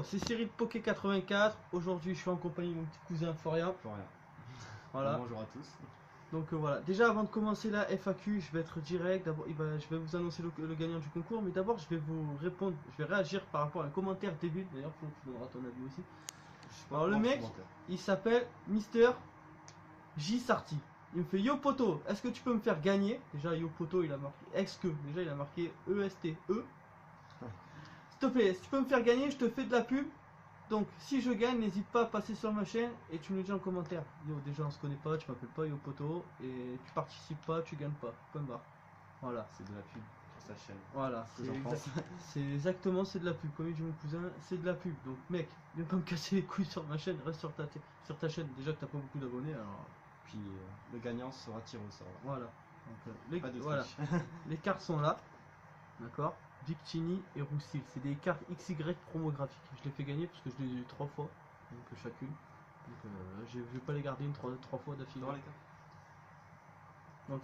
c'est Cyril Poké 84. Aujourd'hui, je suis en compagnie de mon petit cousin Florian. Voilà. Bonjour à tous. Donc voilà. Déjà, avant de commencer la FAQ, je vais être direct. D'abord, je vais vous annoncer le gagnant du concours, mais d'abord, je vais vous répondre. Je vais réagir par rapport à un commentaire début. D'ailleurs, Flo, tu donneras ton avis aussi. Alors, le mec, il s'appelle Mister J Sarty. Il me fait Yo poto, est-ce que tu peux me faire gagner? Déjà, Yo poto, il a marqué déjà, il a marqué ESTE. S'il te plaît, si tu peux me faire gagner, je te fais de la pub. Donc, si je gagne, n'hésite pas à passer sur ma chaîne et tu me le dis en commentaire. Yo, déjà, on se connaît pas, tu m'appelles pas Yo poto et tu participes pas, tu gagnes pas. Point barre. Voilà. C'est de la pub sur sa chaîne. Voilà, c'est exactement, c'est de la pub. Comme dit mon cousin, c'est de la pub. Donc, mec, viens pas me casser les couilles sur ma chaîne, reste sur ta chaîne. Déjà que t'as pas beaucoup d'abonnés, alors. Puis le gagnant sera tiré au sort. Voilà. Donc, voilà. Les cartes sont là. D'accord. Victini et Roussil. C'est des cartes XY promographiques. Je les fais gagner parce que je les ai eu 3 fois. Donc chacune. Donc je vais pas les garder trois fois d'affilée. Donc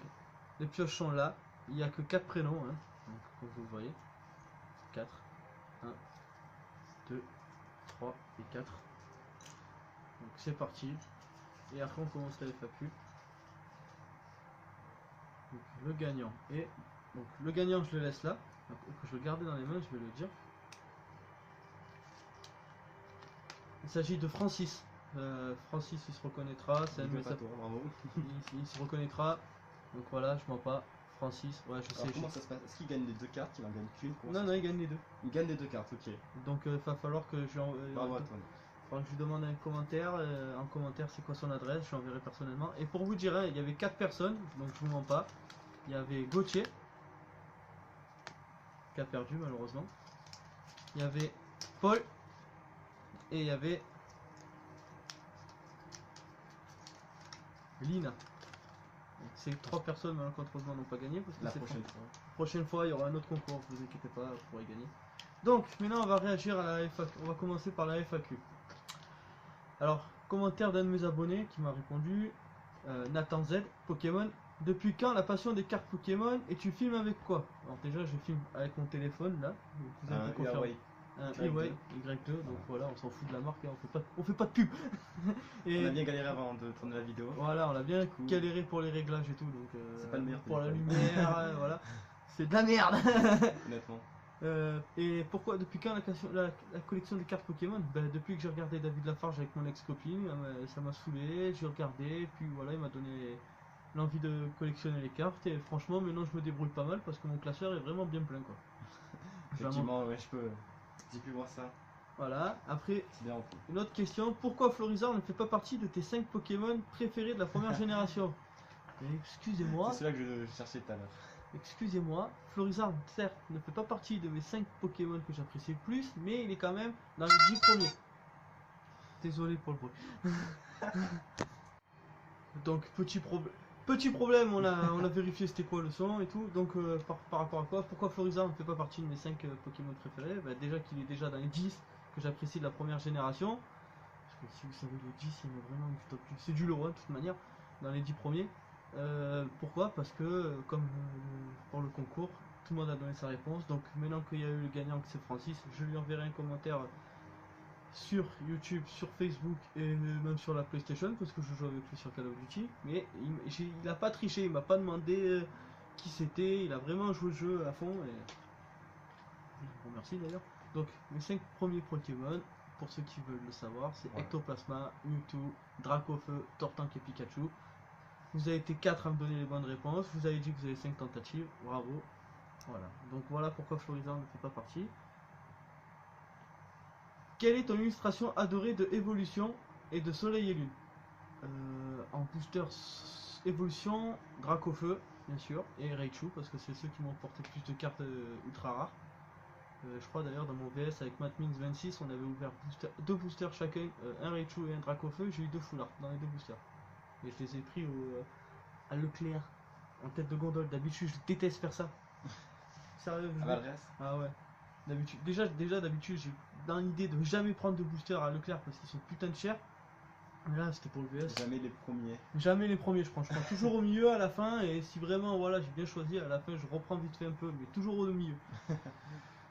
les pioches sont là. Il n'y a que 4 prénoms. Hein. Donc comme vous le voyez. 4. 1, 2, 3 et 4. Donc c'est parti. Et après on commence la FAQ. Donc, le gagnant. Et donc le gagnant je le laisse là. Que je vais le garder dans les mains, je vais le dire. Il s'agit de Francis. Francis, il se reconnaîtra. C'est un de mes il se reconnaîtra. Donc voilà, je mens pas. Francis, ouais, je sais. Comment ça se passe? Est-ce qu'il gagne les deux cartes? Il en gagne qu'une? Non, il gagne les deux. Il gagne les deux cartes, ok. Donc il va falloir que je lui je lui demande un commentaire. En commentaire, c'est quoi son adresse? Je l'enverrai personnellement. Et pour vous dire, hein, il y avait 4 personnes, donc je vous mens pas. Il y avait Gauthier, qui a perdu malheureusement. Il y avait Paul et il y avait Lina. Ces 3 personnes malencontreusement n'ont pas gagné parce que la prochaine fois il y aura un autre concours, ne vous inquiétez pas, vous pourrez gagner. Donc maintenant on va réagir à la FAQ. On va commencer par la FAQ. Alors, commentaire d'un de mes abonnés qui m'a répondu, Nathan Z, Pokémon. Depuis quand la passion des cartes Pokémon et tu filmes avec quoi? Alors déjà je filme avec mon téléphone là. Un Huawei Y2, donc voilà, on s'en fout de la marque, hein, on fait pas de pub. Et on a bien galéré avant de tourner la vidéo. Voilà, on a bien galéré pour les réglages et tout, donc c'est pas le meilleur pour la lumière, voilà. C'est de la merde. Honnêtement. Et pourquoi, depuis quand la collection des cartes Pokémon? Ben, depuis que j'ai regardé David Lafarge avec mon ex-copine, ça m'a saoulé, j'ai regardé, puis voilà, il m'a donné l'envie de collectionner les cartes, et franchement maintenant je me débrouille pas mal parce que mon classeur est vraiment bien plein quoi. Effectivement, ouais, j'ai pu voir ça. Voilà, après, bien une autre question, pourquoi Florizard ne fait pas partie de tes 5 Pokémon préférés de la première génération? Excusez-moi. C'est celui-là que je cherchais tout à l'heure. Excusez-moi, Florizard, certes, ne fait pas partie de mes 5 Pokémon que j'apprécie le plus, mais il est quand même dans les 10 premiers. Désolé pour le bruit. Donc, petit problème, on a vérifié c'était quoi le son et tout. Donc, par rapport à quoi? Pourquoi Florizard ne fait pas partie de mes 5 Pokémon préférés? Bah, déjà qu'il est déjà dans les 10 que j'apprécie de la première génération. Parce que si vous savez, le 10, il est vraiment du top. C'est du lot, hein, de toute manière, dans les 10 premiers. Pourquoi? Parce que, comme pour le concours, tout le monde a donné sa réponse. Donc, maintenant qu'il y a eu le gagnant, que c'est Francis, je lui enverrai un commentaire sur YouTube, sur Facebook et même sur la PlayStation parce que je joue avec lui sur Call of Duty. Mais il a pas triché, il m'a pas demandé qui c'était, il a vraiment joué le jeu à fond. Et je vous remercie d'ailleurs. Donc, mes 5 premiers Pokémon, pour ceux qui veulent le savoir, c'est Ectoplasma, Mewtwo, Dracofeu, Tortank et Pikachu. Vous avez été 4 à me donner les bonnes réponses. Vous avez dit que vous avez 5 tentatives. Bravo. Voilà. Donc voilà pourquoi Florizard ne fait pas partie. Quelle est ton illustration adorée de Évolution et de Soleil et Lune? En booster Évolution, Dracofeu, bien sûr, et Raichu, parce que c'est ceux qui m'ont porté plus de cartes ultra rares. Je crois d'ailleurs dans mon VS avec MatMins 26, on avait ouvert 2 boosters chacun, un Raichu et un Dracofeu. J'ai eu 2 full art dans les 2 boosters. Et je les ai pris à Leclerc, en tête de gondole. D'habitude, je déteste faire ça. Sérieux, ah ouais. D'habitude, déjà d'habitude, j'ai dans l'idée de jamais prendre de booster à Leclerc parce qu'ils sont putain de chers. Mais là, c'était pour le VS. Jamais les premiers. Jamais les premiers, je prends toujours au milieu à la fin. Et si vraiment, voilà, j'ai bien choisi, à la fin, je reprends vite fait un peu, mais toujours au milieu.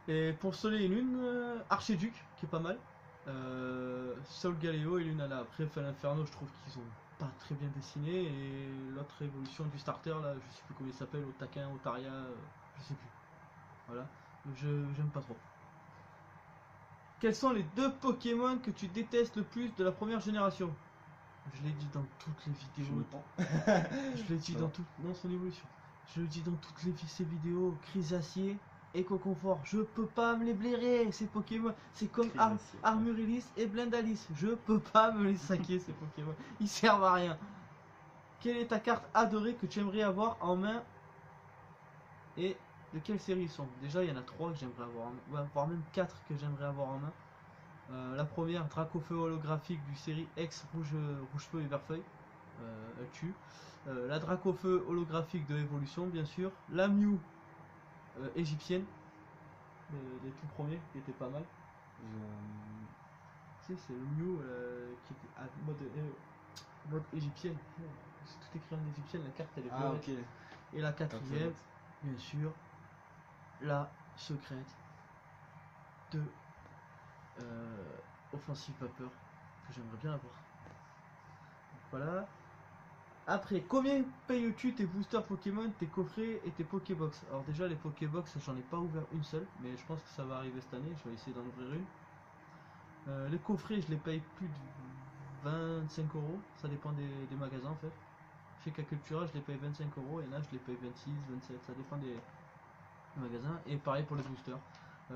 Et pour Soleil et Lune, Archiduc, qui est pas mal. Sol Galeo et Lunala. Après, Fall Inferno, je trouve qu'ils ont pas très bien dessiné. Et l'autre évolution du starter, là, je sais plus comment il s'appelle, Otakin, Otaria, je sais plus. Voilà, j'aime pas trop. Quels sont les 2 Pokémon que tu détestes le plus de la première génération? Je l'ai dit dans toutes les vidéos. Je l'ai dit dans toutes. Non, son évolution. Je le dis dans toutes ces vidéos. Chrysacier, Eco Confort. Je peux pas me les blairer, ces Pokémon. C'est comme Armurilis et Blendalis. Je peux pas me les saquer, ces Pokémon. Ils servent à rien. Quelle est ta carte adorée que tu aimerais avoir en main? Et de quelle série ils sont? Déjà, il y en a 3 que j'aimerais avoir en main. Voire même 4 que j'aimerais avoir en main. La première, Dracofeu holographique du série X Rouge Feu et Vert Feuille. Elle tue. La Dracofeu holographique de Evolution, bien sûr. La Mew égyptienne, des tout premiers, qui était pas mal. Tu sais, c'est le Mew qui était à mode égyptienne. C'est tout écrit en égyptienne, la carte elle est bleue. Ok. Et la quatrième, bien sûr, la secrète de Offensive Vapeur, que j'aimerais bien avoir. Donc, voilà. Après, combien payes-tu tes boosters Pokémon, tes coffrets et tes Pokébox? Alors déjà les Pokébox, j'en ai pas ouvert une seule, mais je pense que ça va arriver cette année, je vais essayer d'en ouvrir une. Les coffrets, je les paye plus de 25 €, ça dépend des magasins en fait. Chez Kakultura, je les paye 25 €, et là je les paye 26, 27, ça dépend des magasins. Et pareil pour les boosters.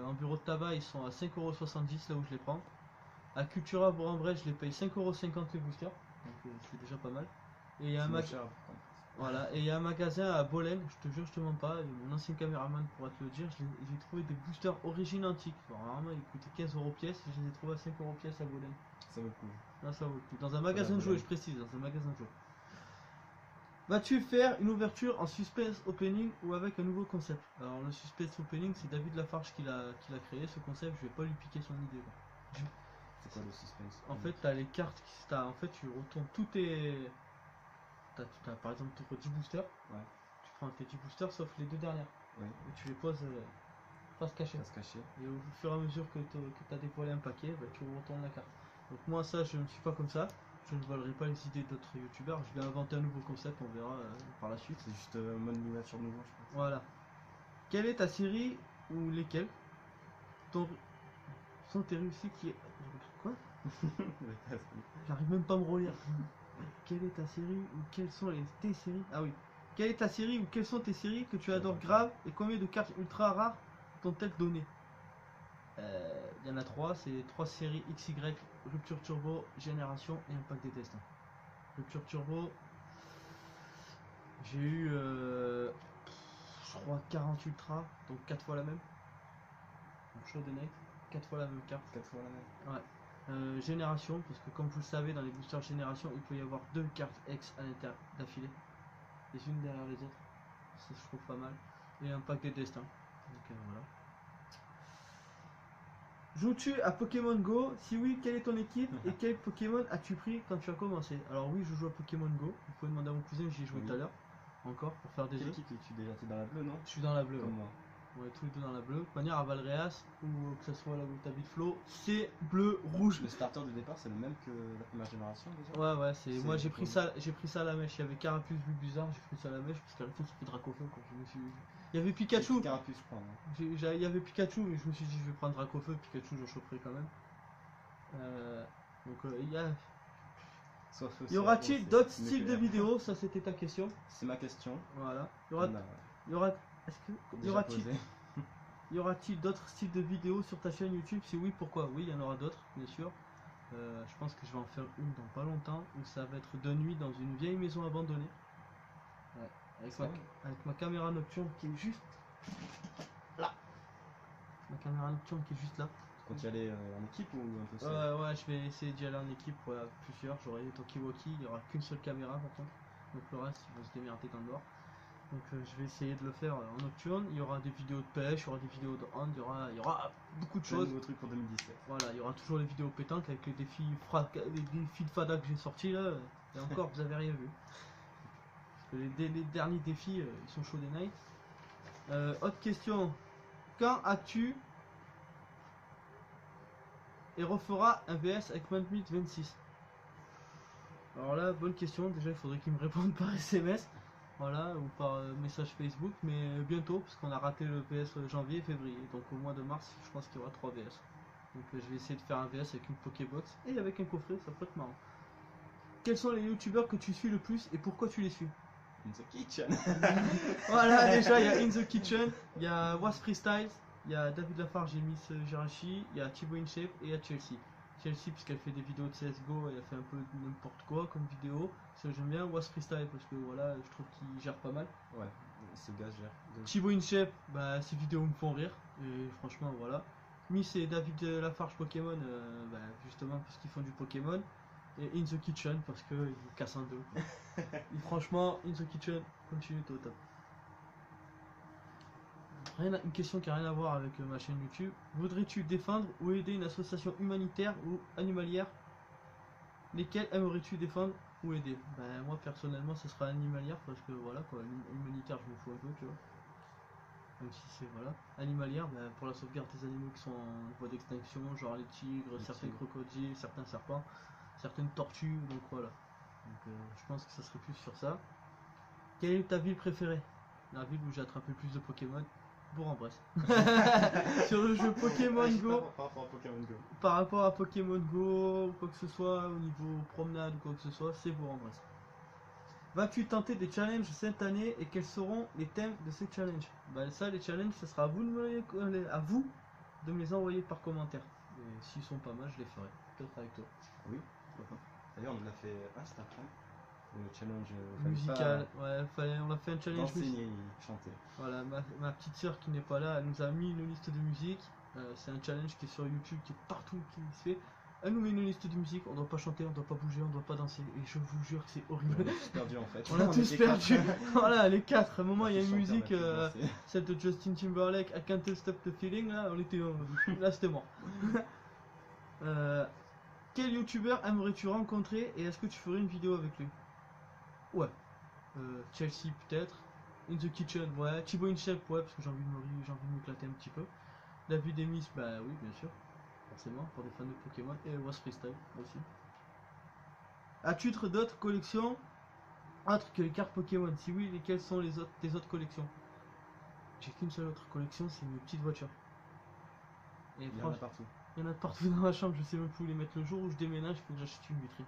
En bureau de tabac, ils sont à 5,70 € là où je les prends. À Cultura Bourg-en-Bresse, je les paye 5,50 € les boosters, donc c'est déjà pas mal. Et il y a voilà, et il y a un magasin à Bolène, je te jure, je te mens pas, mon ancien caméraman pourra te le dire, j'ai trouvé des boosters origine antique. Normalement, ils coûtaient 15 € pièce, et je les ai trouvés à 5 € pièce à Bolène. Ça vaut le coup. Là, ça vaut le coup. Dans un magasin de jouets, je précise, dans un magasin de jouets. Vas-tu faire une ouverture en suspense opening ou avec un nouveau concept? Alors, le suspense opening, c'est David Lafarge qui l'a créé, ce concept, je vais pas lui piquer son idée. C'est quoi le suspense? En fait, t'as les cartes, en fait, tu retournes tous tes. T'as par exemple 10 boosters. Ouais. Tu prends tes 10 boosters sauf les 2 dernières. Ouais. Et tu les poses face cachée. Et au fur et à mesure que tu as dévoilé un paquet, bah, tu retournes la carte. Donc moi ça je ne suis pas comme ça. Je ne volerai pas les idées d'autres youtubeurs. Je vais inventer un nouveau concept, on verra par la suite. C'est juste mode miniature nouveau je pense. Voilà. Quelle est ta série ou lesquelles sont tes réussites qui est. Quoi? J'arrive même pas à me relire. Quelle est ta série ou quelles sont tes séries? Ah oui. Quelle est ta série ou quelles sont tes séries que tu adores grave et combien de cartes ultra rares t'ont-elles donné? Il y en a 3, c'est 3 séries XY, Rupture Turbo, Génération et Impact des Destins. Rupture Turbo, j'ai eu je crois 40 ultra, donc 4 fois la même. Donc Show the Night, 4 fois la même carte. 4 fois la même. Ouais. Génération, parce que comme vous le savez, dans les boosters génération, il peut y avoir 2 cartes X à l'intérieur d'affilée, les unes derrière les autres. Ça je trouve pas mal. Et un pack de destin. Donc voilà. Joues-tu à Pokémon Go? Si oui, quelle est ton équipe et quel Pokémon as-tu pris quand tu as commencé? Alors oui, je joue à Pokémon Go. Vous pouvez demander à mon cousin, j'y ai joué tout à l'heure. Encore pour faire des jeux. œufs. Quelle équipe es-tu déjà? T'es dans la bleue, non? Je suis dans la bleue. Comme moi. Ouais, tous les deux dans la bleue. De toute manière, à Valréas, ou que ce soit là où t'habites Flo, c'est bleu, rouge. Le starter de départ, c'est le même que la première génération déjà? Ouais, c'est. Moi j'ai pris ça à la mèche. Il y avait Carapuce bizarre, j'ai pris ça à la mèche parce qu'à la fin c'était Dracofeu quoi. Il y avait Pikachu. Carapuce, je crois. Il y avait Pikachu, mais je me suis dit je vais prendre Dracofeu, Pikachu j'en choperai quand même. Donc y aura-t-il d'autres styles de vidéos? Ça c'était ta question. C'est ma question. Voilà. Y aura-t-il d'autres styles de vidéos sur ta chaîne YouTube? Si oui, pourquoi? Oui, il y en aura d'autres, bien sûr. Je pense que je vais en faire une dans pas longtemps où ça va être de nuit dans une vieille maison abandonnée. Ouais. Avec ma caméra nocturne qui est juste là. Ma caméra nocturne qui est juste là. Tu comptes y aller en équipe ou un peu seul? Ouais, je vais essayer d'y aller en équipe, plusieurs. J'aurai les Tokiwoki, il n'y aura qu'une seule caméra par contre. Donc le reste, ils vont se démerder dans le noir. Donc je vais essayer de le faire en nocturne. Il y aura des vidéos de pêche, il y aura des vidéos de hand, il y aura beaucoup de choses. Nouveau truc pour 2017. Voilà, il y aura toujours les vidéos pétanques avec les défis de Fada que j'ai sortis là. Et encore, vous avez rien vu. Parce que les derniers défis, ils sont chauds des nights. Autre question. Quand as-tu et refera un VS avec Manmeet 26? Alors là, bonne question. Déjà, il faudrait qu'il me réponde par SMS, voilà, ou par message Facebook, mais bientôt, parce qu'on a raté le VS janvier et février. Donc au mois de mars, je pense qu'il y aura 3 VS. Donc je vais essayer de faire un VS avec une Pokébox et avec un coffret, ça peut être marrant. Quels sont les youtubeurs que tu suis le plus et pourquoi tu les suis? In the kitchen. Voilà, déjà il y a In the Kitchen, il y a Was Freestyles, il y a David Lafarge et Miss Jirachi, il y a Thibaut InShape et il y a Chelsea. Chelsea puisqu'elle fait des vidéos de CSGO, elle a fait un peu n'importe quoi comme vidéo, ça j'aime bien. Was Freestyle parce que voilà, je trouve qu'il gère pas mal. Ouais, ce gars gère. Thibaut InShape, bah ses vidéos me font rire, et franchement voilà. Miss et David Lafarge Pokémon, bah, justement parce qu'ils font du Pokémon. Et In the Kitchen parce qu'ils cassent en deux. Et franchement, In the Kitchen, continue au top. Une question qui n'a rien à voir avec ma chaîne YouTube. Voudrais-tu défendre ou aider une association humanitaire ou animalière? Lesquelles aimerais-tu défendre ou aider? Ben moi personnellement ce sera animalière parce que voilà quoi, humanitaire je m'en fous un peu tu vois. Même si c'est voilà. Animalière, ben, pour la sauvegarde des animaux qui sont en voie d'extinction, genre les tigres, certains crocodiles, certains serpents, certaines tortues, donc voilà. Donc je pense que ça serait plus sur ça. Quelle est ta ville préférée? La ville où j'ai attrapé le plus de Pokémon? Bourg-en-Bresse. Sur le jeu Pokémon Go. Par rapport à Pokémon Go. Par rapport à Pokémon Go ou quoi que ce soit, au niveau promenade ou quoi que ce soit, c'est Bourg-en-Bresse. Vas-tu tenter des challenges cette année et quels seront les thèmes de ces challenges? Bah ça, les challenges, ce sera à vous de me les envoyer par commentaire. Et s'ils sont pas mal, je les ferai. Peut-être avec toi. Oui, pourquoi pas. D'ailleurs, on l'a fait un cet après. Le challenge Musical, ouais, on a fait un challenge danser et chanter. Voilà, ma petite soeur qui n'est pas là, elle nous a mis une liste de musique. C'est un challenge qui est sur YouTube, qui est partout, qui se fait. Elle nous met une liste de musique, on doit pas chanter, on doit pas bouger, on doit pas danser. Et je vous jure que c'est horrible. On a tous perdu en fait. On a tous perdu. Voilà, les quatre. À un moment, On il y a une chantait, musique, on a tous dansé. celle de Justin Timberlake, I Can't Stop the Feeling. Là, on était là, c'était mort. Quel youtubeur aimerais-tu rencontrer et est-ce que tu ferais une vidéo avec lui? Ouais. Chelsea peut-être. In the Kitchen, ouais. Thibaut InShape, ouais, parce que j'ai envie de m'éclater un petit peu. David et Miss, bah oui, bien sûr. Forcément, pour des fans de Pokémon. Et Was Freestyle aussi. As-tu d'autres collections autres que les cartes Pokémon? Si oui, lesquelles sont tes autres collections? J'ai qu'une seule autre collection, c'est mes petites voitures. Et Il y en a partout. Il y en a partout dans ma chambre, je sais même plus où les mettre. Le jour où je déménage, il faut que j'achète une vitrine.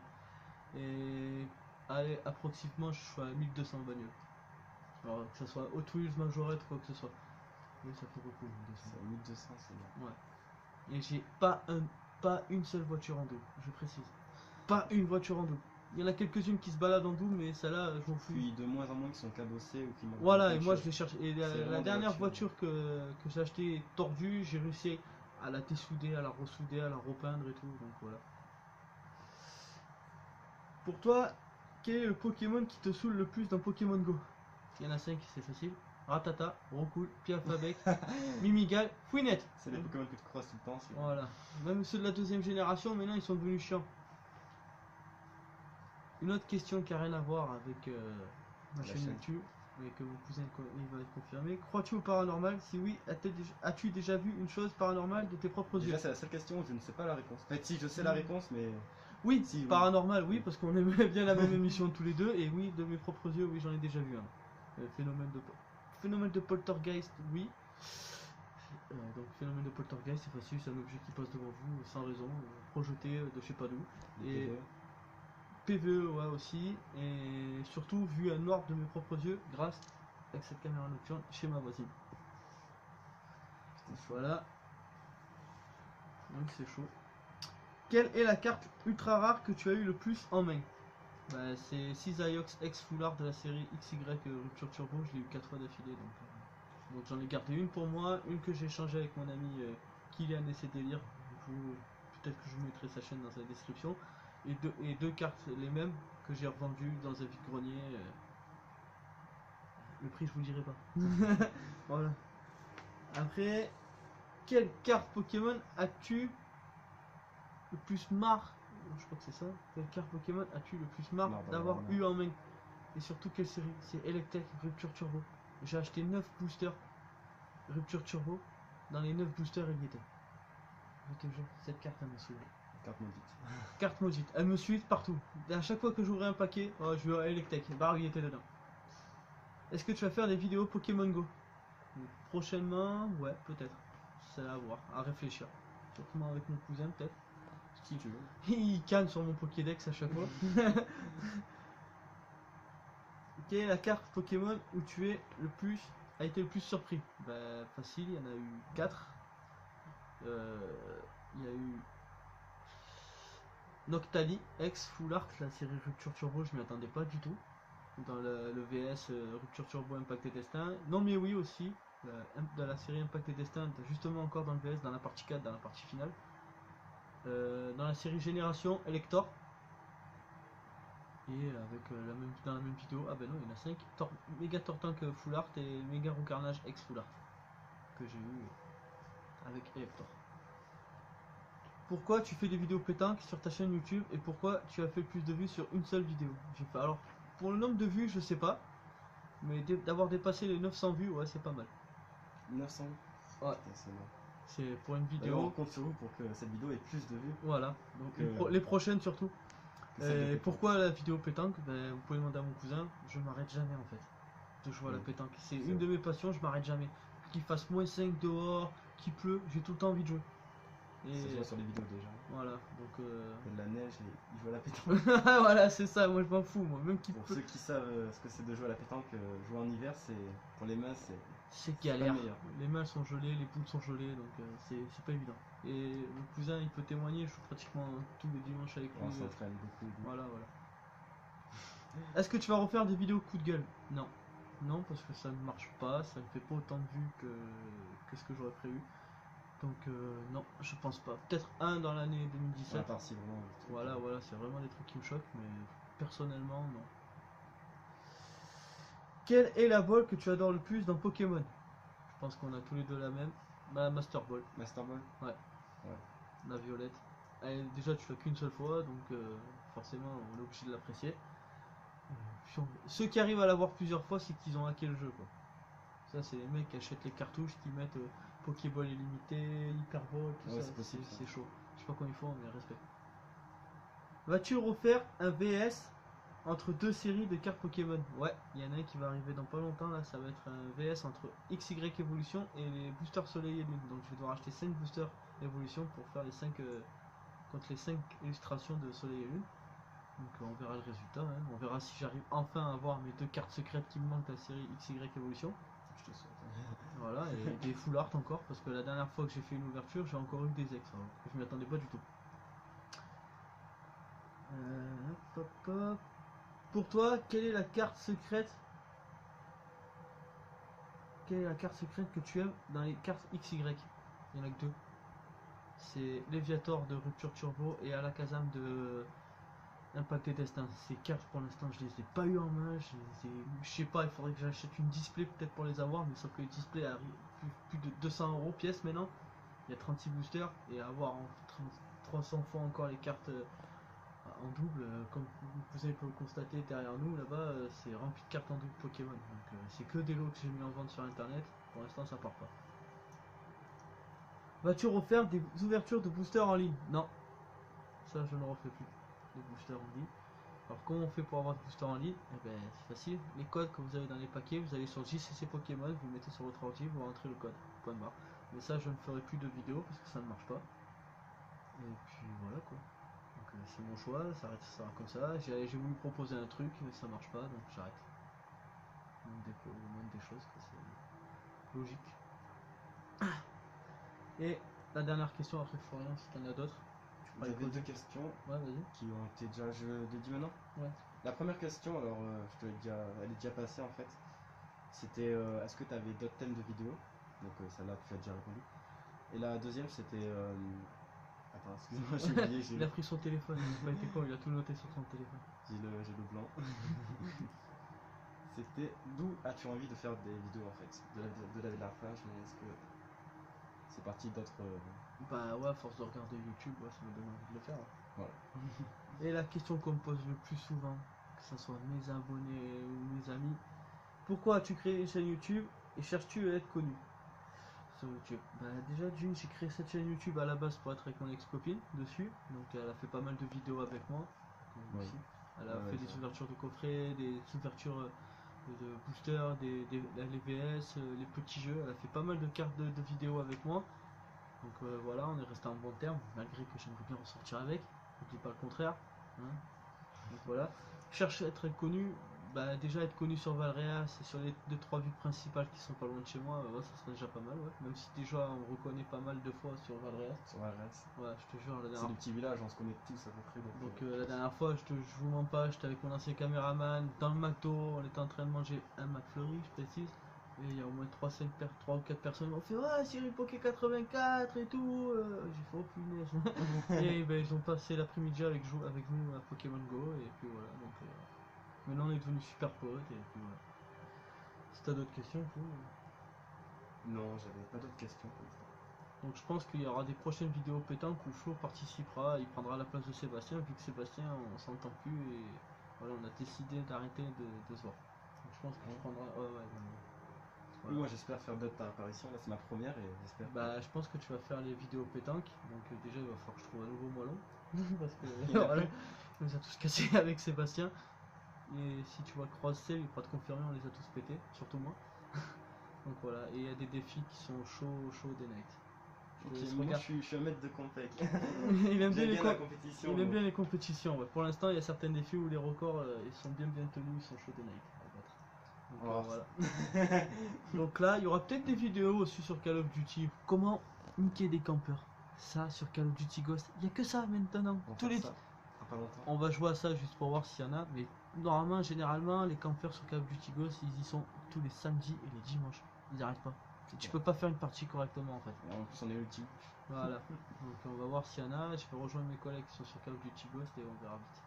Et allez, approximativement, je suis à 1200 bagnoles. Alors que ce soit Hot Wheels, Majorette, quoi que ce soit. Oui, ça fait beaucoup. 1200, c'est bien. Ouais. Et j'ai pas une seule voiture en double, je précise. Pas une voiture en double. Il y en a quelques-unes qui se baladent en double, mais celle-là, je m'en fous. Puis de moins en moins qui sont cabossées ou qui manquent. Voilà, et moi je l'ai cherché. Et C'est la vraiment dernière des voiture que j'ai achetée tordue, j'ai réussi à la dessouder, à la ressouder, à la repeindre et tout. Donc voilà. Pour toi, quel est le Pokémon qui te saoule le plus dans Pokémon Go? Il y en a 5, c'est facile. Ratata, Roncool, Piafabec, Mimigal, Fouinette. C'est les Pokémon que tu croises tout le temps. Voilà. Même ceux de la deuxième génération, maintenant ils sont devenus chiants. Une autre question qui n'a rien à voir avec ma chaîne YouTube, mais que mon cousin il va confirmer. Crois-tu au paranormal? Si oui, as-tu déjà vu une chose paranormale de tes propres yeux? Déjà, c'est la seule question où je ne sais pas la réponse. En fait, si, je sais la réponse, mais. Oui, si, paranormal, oui, parce qu'on aimait bien la même émission tous les deux, et oui, de mes propres yeux, oui, j'en ai déjà vu un. Phénomène de poltergeist, oui. Donc, phénomène de poltergeist, c'est facile, c'est un objet qui passe devant vous sans raison, projeté de je sais pas d'où. Et PVE, ouais, aussi, et surtout vu à noir de mes propres yeux, grâce à cette caméra nocturne chez ma voisine. Voilà. Donc, c'est chaud. Quelle est la carte ultra rare que tu as eu le plus en main? Bah, c'est Cisaiox X Full Art de la série XY Rupture Turbo, je l'ai eu 4 fois d'affilée. Donc j'en ai gardé une pour moi, une que j'ai échangée avec mon ami Kylian et ses délires. Peut-être que je vous mettrai sa chaîne dans la description. Et deux cartes les mêmes que j'ai revendues dans un vide-grenier. Le prix je vous le dirai pas. Voilà. Après, quelle carte Pokémon as-tu le plus marre, je crois que c'est ça, quelle carte Pokémon as-tu le plus marre d'avoir eu en main? Et surtout quelle série? C'est Electek Rupture Turbo. J'ai acheté 9 boosters Rupture Turbo, dans les 9 boosters il y était. Je te jure, cette carte elle me suit. Carte maudite. Carte maudite, elle me suit partout. Et à chaque fois que j'ouvrais un paquet, oh, je vois Electek, Barg il était dedans. Est-ce que tu vas faire des vidéos Pokémon Go? Prochainement, ouais, peut-être. C'est à voir, à réfléchir. Surtout avec mon cousin, peut-être. Si tu veux. Il canne sur mon Pokédex à chaque fois. Quelle est la carte Pokémon où tu es le plus, a été le plus surpris? Bah, facile, il y en a eu 4. Il y a eu Noctali, ex Full Art, la série Rupture Turbo, je m'y attendais pas du tout. Dans le VS Rupture Turbo Impact et Destin. Non mais oui aussi, dans la série Impact et Destin, justement encore dans le VS, dans la partie 4, dans la partie finale. Dans la série Génération, Elector. Et avec dans la même vidéo, ah ben non, il y en a 5. Méga Tortank Full Art et Méga Roucarnage ex Full Art. Que j'ai eu avec Elector. Pourquoi tu fais des vidéos pétanques sur ta chaîne YouTube et pourquoi tu as fait plus de vues sur une seule vidéo? J'ai fait, alors, pour le nombre de vues, je sais pas. Mais d'avoir dépassé les 900 vues, ouais, c'est pas mal. 900. Ouais. C'est bon. C'est pour une D'ailleurs, on vidéo. compte sur vous pour que cette vidéo ait plus de vues. Voilà. Donc que les prochaines surtout. que celle de pétanque. Pourquoi la vidéo pétanque? Ben, vous pouvez demander à mon cousin. Je m'arrête jamais en fait de jouer à la Oui. pétanque. C'est C'est une vrai. de mes passions. Je m'arrête jamais. Qu'il fasse moins 5 dehors, qu'il pleut, j'ai tout le temps envie de jouer. Ça se Et voit sur les vidéos déjà. voilà. Donc Il y a de la neige et ils jouent à la pétanque. voilà, c'est ça. Moi je m'en fous. Moi même qu'il Pour pleut. ceux qui savent ce que c'est de jouer à la pétanque, jouer en hiver, c'est pour les mains, C'est pas galère. le meilleur. Les mains sont gelées, les poules sont gelées, donc c'est pas évident. Et mon cousin, il peut témoigner, je joue pratiquement tous les dimanches avec lui. On s'entraîne beaucoup. Voilà, voilà. Est-ce que tu vas refaire des vidéos coup de gueule? Non. Non, parce que ça ne marche pas, ça ne fait pas autant de vues que ce que j'aurais prévu. Donc non, je pense pas. Peut-être un dans l'année 2017. À part si vraiment. Voilà, voilà, c'est vraiment des trucs qui me choquent, mais personnellement, non. Quelle est la balle que tu adores le plus dans Pokémon? Je pense qu'on a tous les deux la même. La Master Ball, Master Ball. la violette. Déjà, tu l'as qu'une seule fois, donc forcément, on est obligé de l'apprécier. Ceux qui arrivent à l'avoir plusieurs fois, c'est qu'ils ont hacké le jeu, quoi. Ça, c'est les mecs qui achètent les cartouches, qui mettent Pokéball illimité, Hyperball, tout Ouais, ça. c'est possible, ça. C'est chaud. Je sais pas comment ils font, mais respect. Vas-tu refaire un VS entre deux séries de cartes Pokémon? Ouais, il y en a un qui va arriver dans pas longtemps, là, ça va être un VS entre XY Evolution et les boosters Soleil et Lune. Donc je vais devoir acheter 5 boosters Evolution pour faire les 5 contre les 5 illustrations de Soleil et Lune. Donc on verra le résultat, hein. On verra si j'arrive enfin à avoir mes 2 cartes secrètes qui me manquent de la série XY Evolution. Je te souhaite. Voilà, et des full art encore, parce que la dernière fois que j'ai fait une ouverture, j'ai encore eu des ex, alors que je m'y attendais pas du tout. Hop, hop, hop. Pour toi, quelle est la carte secrète? Quelle est la carte secrète que tu aimes dans les cartes XY? Il y en a que 2. C'est Léviator de Rupture Turbo et Alakazam de Impact et Destin. Ces cartes pour l'instant je les ai pas eu en main. Je sais pas, il faudrait que j'achète une display peut-être pour les avoir, mais sauf que les displays arrivent plus de 200 € pièce maintenant. Il y a 36 boosters et avoir en 300 fois encore les cartes en double, comme vous avez pu le constater derrière nous là-bas, c'est rempli de cartes en double Pokémon. Donc c'est que des lots que j'ai mis en vente sur internet. Pour l'instant ça part pas. Vas-tu refaire des ouvertures de boosters en ligne? Non, ça je ne refais plus de boosters en ligne. Alors comment on fait pour avoir des boosters en ligne? Eh ben c'est facile, les codes que vous avez dans les paquets, vous allez sur JCC Pokémon, vous mettez sur votre ordi, vous rentrez le code, point barre. Mais ça je ne ferai plus de vidéos parce que ça ne marche pas. Et puis voilà quoi. Donc c'est mon choix, ça restera comme ça. J'ai voulu proposer un truc, mais ça marche pas, donc j'arrête. Le moindre des choses, c'est logique. Et la dernière question après Florian, si t'en as d'autres. J'avais 2 questions Ouais, vas-y. qui ont été déjà. Je les dis maintenant. Ouais. La première question, alors je te l'ai déjà, elle est déjà passée en fait. C'était est-ce que tu avais d'autres thèmes de vidéo? Donc celle-là tu as déjà répondu. Et la deuxième c'était. Attends, excuse-moi, j'ai oublié. Il a pris son téléphone, il a pas été con, il a tout noté sur son téléphone. J'ai le blanc. C'était d'où as-tu envie de faire des vidéos en fait? De la page, mais est-ce que c'est parti d'autres. Bah ouais, à force de regarder YouTube, ouais, ça me donne envie de le faire. Ouais. Voilà. Et la question qu'on me pose le plus souvent, que ce soit mes abonnés ou mes amis, pourquoi as-tu créé une chaîne YouTube et cherches-tu à être connu? sur YouTube. Bah, déjà, d'une, j'ai créé cette chaîne YouTube à la base pour être avec mon ex-copine dessus. Donc, elle a fait pas mal de vidéos avec moi. Oui. Aussi. Elle a Ouais, fait ça. des ouvertures de coffrets, des ouvertures de boosters, les VS, les petits jeux. Elle a fait pas mal de cartes de vidéos avec moi. Donc voilà, on est resté en bon terme, malgré que j'aimerais bien ressortir avec. Je dis pas le contraire. Hein. Donc voilà. Je cherche à être connu. Bah, déjà être connu sur Valréas et sur les 2-3 villes principales qui sont pas loin de chez moi, ouais, ça serait déjà pas mal, ouais. Même si déjà on me reconnaît pas mal de fois sur Valréas. Sur la reste. Ouais, je te jure, la C'est dernière des petits villages, on se connaît tous à peu près. donc la dernière fois, je vous mens pas, j'étais avec mon ancien caméraman dans le McDo, on était en train de manger un McFlurry, je précise. Et il y a au moins 3 ou 4 personnes qui m'ont fait ouais, Siri Poké 84 et tout. J'ai fait oh punaise. Et ben, ils ont passé l'après-midi avec nous à Pokémon Go. Et puis voilà. Donc maintenant on est devenus super potes. Et puis voilà. Si t'as d'autres questions, tout. Non, j'avais pas d'autres questions comme ça. Donc je pense qu'il y aura des prochaines vidéos pétanques où Flo participera, il prendra la place de Sébastien, vu que Sébastien on s'entend plus et voilà, on a décidé d'arrêter de se voir. Donc je pense que tu prendras. Ouais, ouais, voilà. Moi j'espère faire d'autres apparitions, là c'est ma première et j'espère. Bah je pense que tu vas faire les vidéos pétanques, donc déjà il va falloir que je trouve un nouveau moellon. Parce que Il y en a voilà, plus. on les a tous cassés avec Sébastien. Et si tu vois croiser, il pourra te confirmer, on les a tous pétés, surtout moi. Donc voilà, et il y a des défis qui sont chauds des nights. Je te Ok, laisse moi regarder. je suis un maître de compète. Il aime bien J'aime les bien la compétition. Il aime donc. bien les compétitions. Ouais. Pour l'instant, il y a certains défis où les records ils sont bien tenus, ils sont chauds des nights à battre. Donc, Oh. voilà. Donc là, il y aura peut-être des vidéos aussi sur Call of Duty. Comment niquer des campeurs. Ça, sur Call of Duty Ghost, il n'y a que ça maintenant. On va Tous faire les... ça dans pas longtemps. On va jouer à ça juste pour voir s'il y en a. Mais normalement, généralement, les campeurs sur Call of Duty Ghost, ils y sont tous les samedis et les dimanches. Ils n'arrêtent pas. Et tu peux pas faire une partie correctement en fait. Et en plus on est ultime. Voilà, donc on va voir s'il y en a, je vais rejoindre mes collègues qui sont sur Call of Duty Ghost et on verra vite.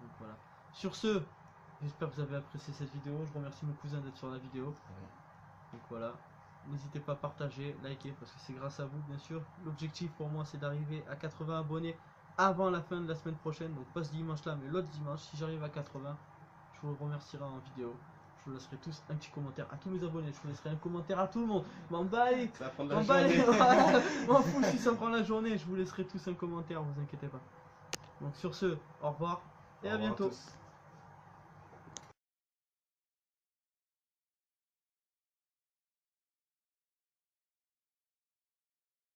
Donc voilà. Sur ce, j'espère que vous avez apprécié cette vidéo, je remercie mon cousin d'être sur la vidéo. Ouais. Donc voilà, n'hésitez pas à partager, liker parce que c'est grâce à vous bien sûr. L'objectif pour moi c'est d'arriver à 80 abonnés avant la fin de la semaine prochaine, donc pas ce dimanche là mais l'autre dimanche. Si j'arrive à 80, je vous remercierai en vidéo. Je vous laisserai tous un petit commentaire à tous mes abonnés, je vous laisserai un commentaire à tout le monde. M'en bats les Ça va prendre la m'en bats les- journée. voilà, m'en fous si ça prend la journée, je vous laisserai tous un commentaire, vous inquiétez pas. Donc sur ce, au revoir et Au à revoir bientôt. tous.